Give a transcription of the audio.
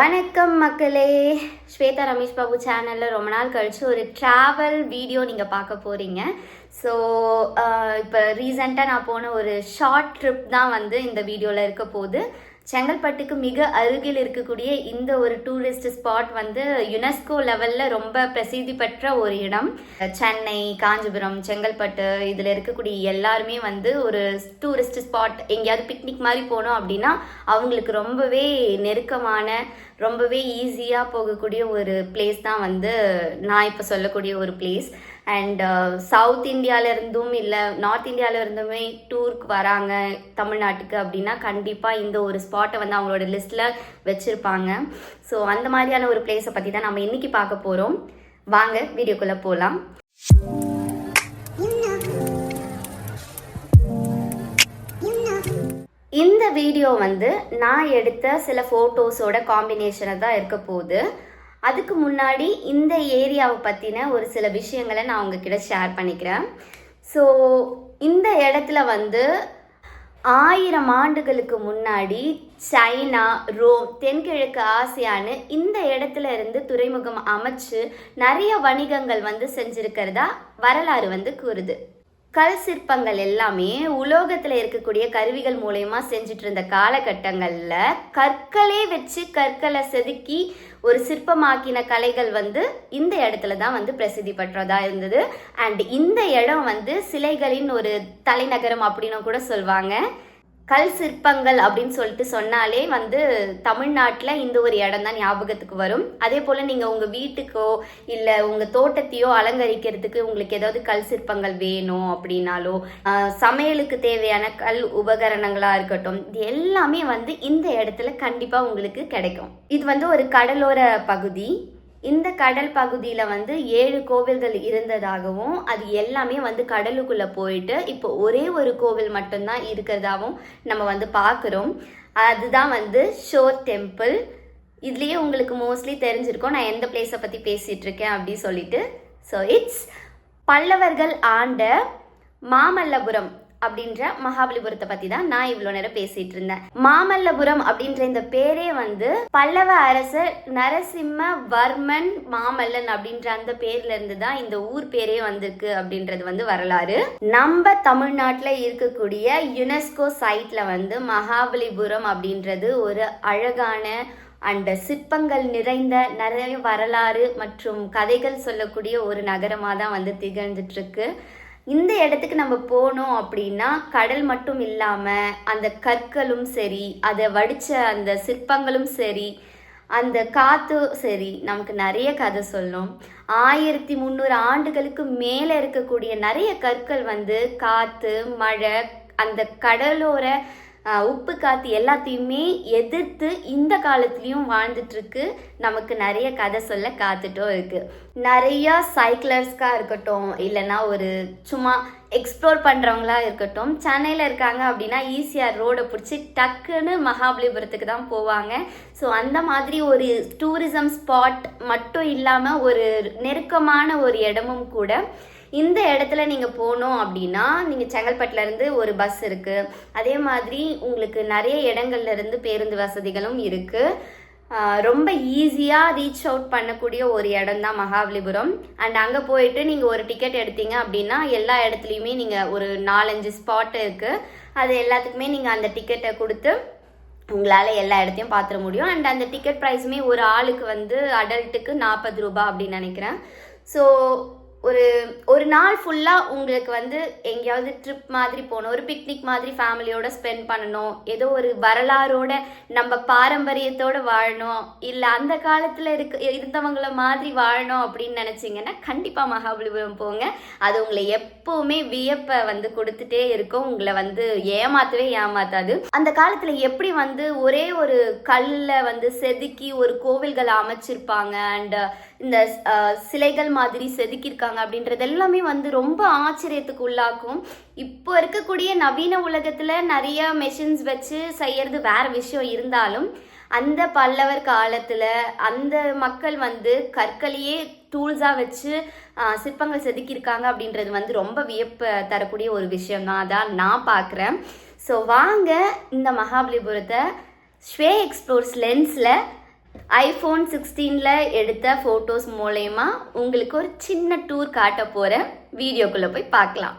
வணக்கம் மக்களே, ஸ்வேதா ரமேஷ் பாபு சேனலில் ரொம்ப நாள் கழிச்சு ஒரு ட்ராவல் வீடியோ நீங்கள் பார்க்க போகிறீங்க. ஸோ இப்போ ரீசெண்டாக நான் போன ஒரு ஷார்ட் ட்ரிப் தான் இந்த வீடியோவில் இருக்க போகுது. செங்கல்பட்டுக்கு மிக அருகில் இருக்கக்கூடிய இந்த ஒரு டூரிஸ்ட் ஸ்பாட் யுனெஸ்கோ லெவலில் ரொம்ப பிரசித்தி பெற்ற ஒரு இடம். சென்னை, காஞ்சிபுரம், செங்கல்பட்டு இதில் இருக்கக்கூடிய எல்லாருமே ஒரு டூரிஸ்ட் ஸ்பாட், எங்கேயாவது பிக்னிக் மாதிரி போனோம் அப்படின்னா அவங்களுக்கு ரொம்பவே நெருக்கமான, ரொம்பவே ஈஸியாக போகக்கூடிய ஒரு பிளேஸ் தான் நான் இப்போ சொல்லக்கூடிய ஒரு பிளேஸ். அண்ட் சவுத் இந்தியாவிலேருந்தும் இல்லை நார்த் இந்தியாவிலேருந்துமே டூருக்கு வராங்க தமிழ்நாட்டுக்கு அப்படின்னா கண்டிப்பாக இந்த ஒரு ஸ்பாட்டை அவங்களோட லிஸ்ட்டில் வச்சுருப்பாங்க. ஸோ அந்த மாதிரியான ஒரு பிளேஸை பற்றி தான் நம்ம இன்றைக்கி பார்க்க போகிறோம். வாங்க வீடியோக்குள்ளே போகலாம். இந்த வீடியோ நான் எடுத்த சில ஃபோட்டோஸோட காம்பினேஷனை தான் இருக்க போகுது. அதுக்கு முன்னாடி இந்த ஏரியாவை பற்றின ஒரு சில விஷயங்களை நான் உங்ககிட்ட ஷேர் பண்ணிக்கிறேன். ஸோ இந்த இடத்துல 1000 ஆண்டுகளுக்கு முன்னாடி சைனா, ரோம், தென்கிழக்கு ஆசியான்னு இந்த இடத்துல இருந்து துறைமுகம் அமைச்சு நிறைய வணிகங்கள் செஞ்சிருக்கிறதா வரலாறு கூறுது. கல் சிற்பங்கள் எல்லாமே உலோகத்தில் இருக்கக்கூடிய கருவிகள் மூலயமா செஞ்சுட்டு இருந்த காலகட்டங்களில் கற்களே வச்சு கற்களை செதுக்கி ஒரு சிற்பமாக்கின கலைகள் இந்த இடத்துல தான் பிரசித்தி பெற்றதா இருந்தது. அண்ட் இந்த இடம் சிலைகளின் ஒரு தலைநகரம் அப்படின்னு கூட சொல்லுவாங்க. கல் சிற்பங்கள் அப்படின்னு சொல்லிட்டு சொன்னாலே தமிழ்நாட்டில் இந்த ஒரு இடம் தான் ஞாபகத்துக்கு வரும். அதே போல் நீங்கள் உங்கள் வீட்டுக்கோ இல்லை உங்கள் தோட்டத்தையோ அலங்கரிக்கிறதுக்கு உங்களுக்கு ஏதாவது கல் சிற்பங்கள் வேணும் அப்படின்னாலோ, சமையலுக்கு தேவையான கல் உபகரணங்களாக இருக்கட்டும், இது எல்லாமே இந்த இடத்துல கண்டிப்பாக உங்களுக்கு கிடைக்கும். இது ஒரு கடலோர பகுதி. இந்த கடல் பகுதியில் 7 கோவில்கள் இருந்ததாகவும் அது எல்லாமே கடலுக்குள்ளே போயிட்டு இப்போ ஒரே ஒரு கோவில் மட்டும்தான் இருக்கிறதாகவும் நம்ம பார்க்குறோம். அதுதான் ஷோர் டெம்பிள். இதுலேயே உங்களுக்கு மோஸ்ட்லி தெரிஞ்சிருக்கும் நான் எந்த பிளேஸை பற்றி பேசிகிட்டு இருக்கேன் அப்படின்னு சொல்லிட்டு. ஸோ இட்ஸ் பல்லவர்கள் ஆண்ட மாமல்லபுரம் அப்படின்ற மகாபலிபுரத்தை பற்றி தான் நான் இவ்வளோ நேரம் பேசிட்டு இருந்தேன். மாமல்லபுரம் அப்படின்ற இந்த பேரே பல்லவ அரசர் நரசிம்மவர்மன் மாமல்லன் அப்படின்ற அந்த பேர்ல இருந்து தான் இந்த ஊர் பேரே வந்திருக்கு அப்படின்றது வரலாறு. நம்ம தமிழ்நாட்டில் இருக்கக்கூடிய யுனெஸ்கோ சைட்ல மகாபலிபுரம் அப்படின்றது ஒரு அழகான அண்ட் சிற்பங்கள் நிறைந்த நிறைய வரலாறு மற்றும் கதைகள் சொல்லக்கூடிய ஒரு நகரமாக தான் திகழ்ந்துட்டு இருக்கு. இந்த இடத்துக்கு நம்ம போனோம் அப்படின்னா கடல் மட்டும் இல்லாமல் அந்த கற்களும் சரி, அதை வடித்த அந்த சிற்பங்களும் சரி, அந்த காற்று சரி, நமக்கு நிறைய கதை சொல்லும். 1300 ஆண்டுகளுக்கு மேலே இருக்கக்கூடிய நிறைய கற்கள் காற்று, மழை, அந்த கடலோர உப்பு காற்று எல்லாத்தையுமே எதிர்த்து இந்த காலத்துலேயும் வாழ்ந்துட்டுருக்கு. நமக்கு நிறைய கதை சொல்ல காத்துட்டும் இருக்குது. நிறையா சைக்கிளர்ஸ்க்காக இருக்கட்டும், இல்லைன்னா ஒரு சும்மா எக்ஸ்ப்ளோர் பண்ணுறவங்களா இருக்கட்டும், சென்னையில் இருக்காங்க அப்படின்னா ஈஸியாக ரோடை பிடிச்சி டக்குன்னு மகாபலிபுரத்துக்கு தான் போவாங்க. ஸோ அந்த மாதிரி ஒரு டூரிசம் ஸ்பாட் மட்டும் இல்லாமல் ஒரு நெருக்கமான ஒரு இடமும் கூட. இந்த இடத்துல நீங்கள் போனோம் அப்படின்னா நீங்கள் செங்கல்பட்டுலேருந்து ஒரு பஸ் இருக்குது. அதே மாதிரி உங்களுக்கு நிறைய இடங்கள்லேருந்து பேருந்து வசதிகளும் இருக்குது. ரொம்ப ஈஸியாக ரீச் அவுட் பண்ணக்கூடிய ஒரு இடம் தான் மகாபலிபுரம். அண்ட் அங்கே போயிட்டு நீங்கள் ஒரு டிக்கெட் எடுத்தீங்க அப்படின்னா எல்லா இடத்துலையுமே நீங்கள் ஒரு 4-5 ஸ்பாட் இருக்குது. அது எல்லாத்துக்குமே நீங்கள் அந்த டிக்கெட்டை கொடுத்து உங்களால் எல்லா இடத்தையும் பார்த்துட முடியும். அண்ட் அந்த டிக்கெட் ப்ரைஸுமே ஒரு ஆளுக்கு அடல்ட்டுக்கு 40 ரூபா அப்படின்னு நினைக்கிறேன். ஸோ ஒரு நாள் ஃபுல்லாக உங்களுக்கு எங்கேயாவது ட்ரிப் மாதிரி போகணும், ஒரு பிக்னிக் மாதிரி ஃபேமிலியோட ஸ்பெண்ட் பண்ணணும், ஏதோ ஒரு வரலாறோட நம்ம பாரம்பரியத்தோடு வாழணும், இல்லை அந்த காலத்தில் இருந்தவங்கள மாதிரி வாழணும் அப்படின்னு நினச்சிங்கன்னா கண்டிப்பாக மகாபலிபுரம் போங்க. அது உங்களை எப்போவுமே வியப்பை கொடுத்துட்டே இருக்கும். உங்களை ஏமாற்றவே ஏமாத்தாது. அந்த காலத்தில் எப்படி ஒரே ஒரு கல்லில் செதுக்கி ஒரு கோவில்களை அமைச்சிருப்பாங்க, அண்ட் இந்த சிலைகள் மாதிரி செதுக்கியிருக்காங்க அப்படின்றது எல்லாமே ரொம்ப ஆச்சரியத்துக்கு உள்ளாக்கும். இப்போ இருக்கக்கூடிய நவீன உலகத்தில் நிறைய மெஷின்ஸ் வச்சு செய்யறது வேற விஷயம் இருந்தாலும் அந்த பல்லவர் காலத்தில் அந்த மக்கள் கற்களையே டூல்ஸாக வச்சு சிற்பங்கள் செதுக்கியிருக்காங்க அப்படின்றது ரொம்ப வியப்பு தரக்கூடிய ஒரு விஷயம் தான். அதான் நான் பார்க்குறேன். ஸோ வாங்க இந்த மகாபலிபுரத்தை ஸ்வே எக்ஸ்ப்ளோர்ஸ் லென்ஸில் ஐஃபோன் 16ல எடுத்த ஃபோட்டோஸ் மூலயமா உங்களுக்கு ஒரு சின்ன டூர் காட்ட போகிறேன். வீடியோக்குள்ளே போய் பார்க்கலாம்.